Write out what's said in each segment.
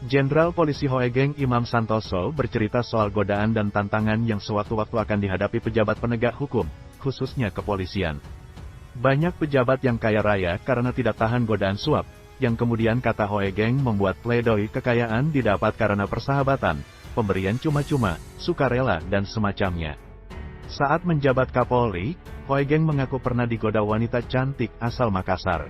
Jenderal Polisi Hoegeng Imam Santoso bercerita soal godaan dan tantangan yang sewaktu-waktu akan dihadapi pejabat penegak hukum, khususnya kepolisian. Banyak pejabat yang kaya raya karena tidak tahan godaan suap, yang kemudian kata Hoegeng membuat pledoi kekayaan didapat karena persahabatan, pemberian cuma-cuma, sukarela dan semacamnya. Saat menjabat Kapolri, Hoegeng mengaku pernah digoda wanita cantik asal Makassar.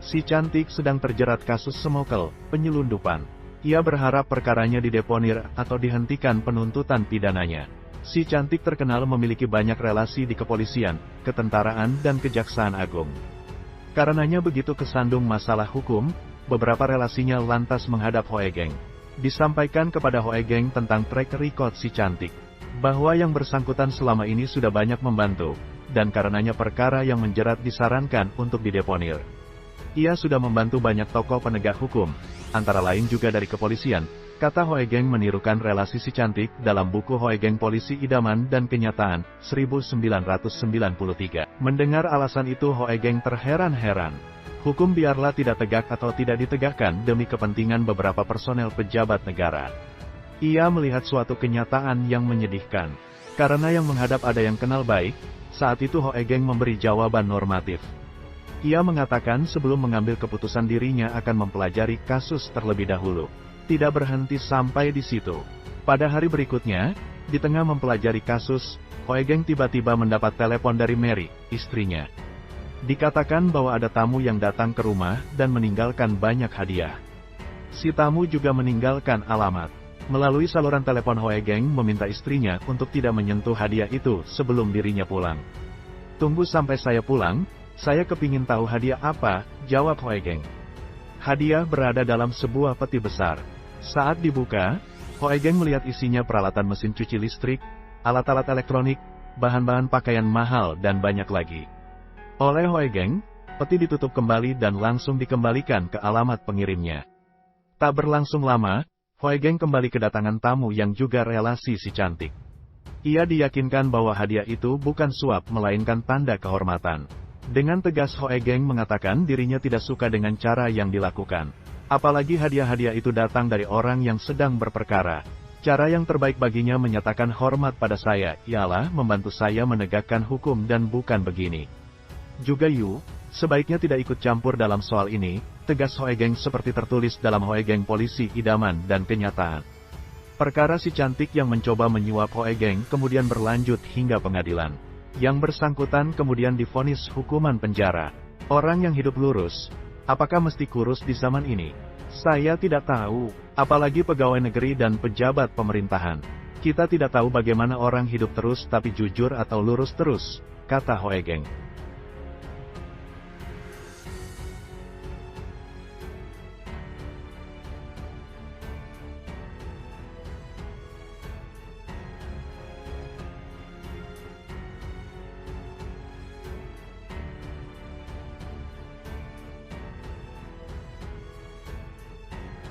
Si cantik sedang terjerat kasus smokel, penyelundupan. Ia berharap perkaranya dideponir atau dihentikan penuntutan pidananya. Si cantik terkenal memiliki banyak relasi di kepolisian, ketentaraan dan kejaksaan agung. Karenanya begitu kesandung masalah hukum, beberapa relasinya lantas menghadap Hoegeng. Disampaikan kepada Hoegeng tentang track record si cantik, bahwa yang bersangkutan selama ini sudah banyak membantu, dan karenanya perkara yang menjerat disarankan untuk dideponir. Ia sudah membantu banyak tokoh penegak hukum, antara lain juga dari kepolisian, kata Hoegeng menirukan relasi si cantik dalam buku Hoegeng Polisi Idaman dan Kenyataan, 1993. Mendengar alasan itu Hoegeng terheran-heran. Hukum biarlah tidak tegak atau tidak ditegakkan demi kepentingan beberapa personel pejabat negara. Ia melihat suatu kenyataan yang menyedihkan. Karena yang menghadap ada yang kenal baik, saat itu Hoegeng memberi jawaban normatif. Ia mengatakan sebelum mengambil keputusan dirinya akan mempelajari kasus terlebih dahulu. Tidak berhenti sampai di situ. Pada hari berikutnya, di tengah mempelajari kasus, Hoegeng tiba-tiba mendapat telepon dari Mary, istrinya. Dikatakan bahwa ada tamu yang datang ke rumah dan meninggalkan banyak hadiah. Si tamu juga meninggalkan alamat. Melalui saluran telepon Hoegeng meminta istrinya untuk tidak menyentuh hadiah itu sebelum dirinya pulang. Tunggu sampai saya pulang, saya kepingin tahu hadiah apa, jawab Hoegeng. Hadiah berada dalam sebuah peti besar. Saat dibuka, Hoegeng melihat isinya peralatan mesin cuci listrik, alat-alat elektronik, bahan-bahan pakaian mahal dan banyak lagi. Oleh Hoegeng, peti ditutup kembali dan langsung dikembalikan ke alamat pengirimnya. Tak berlangsung lama, Hoegeng kembali kedatangan tamu yang juga relasi si cantik. Ia diyakinkan bahwa hadiah itu bukan suap melainkan tanda kehormatan. Dengan tegas Hoegeng mengatakan dirinya tidak suka dengan cara yang dilakukan. Apalagi hadiah-hadiah itu datang dari orang yang sedang berperkara. Cara yang terbaik baginya menyatakan hormat pada saya, ialah membantu saya menegakkan hukum dan bukan begini. Juga sebaiknya tidak ikut campur dalam soal ini, tegas Hoegeng seperti tertulis dalam Hoegeng Polisi Idaman dan Kenyataan. Perkara si cantik yang mencoba menyuap Hoegeng kemudian berlanjut hingga pengadilan. Yang bersangkutan kemudian divonis hukuman penjara. Orang yang hidup lurus, apakah mesti kurus di zaman ini? Saya tidak tahu, apalagi pegawai negeri dan pejabat pemerintahan. Kita tidak tahu bagaimana orang hidup terus tapi jujur atau lurus terus, kata Hoegeng.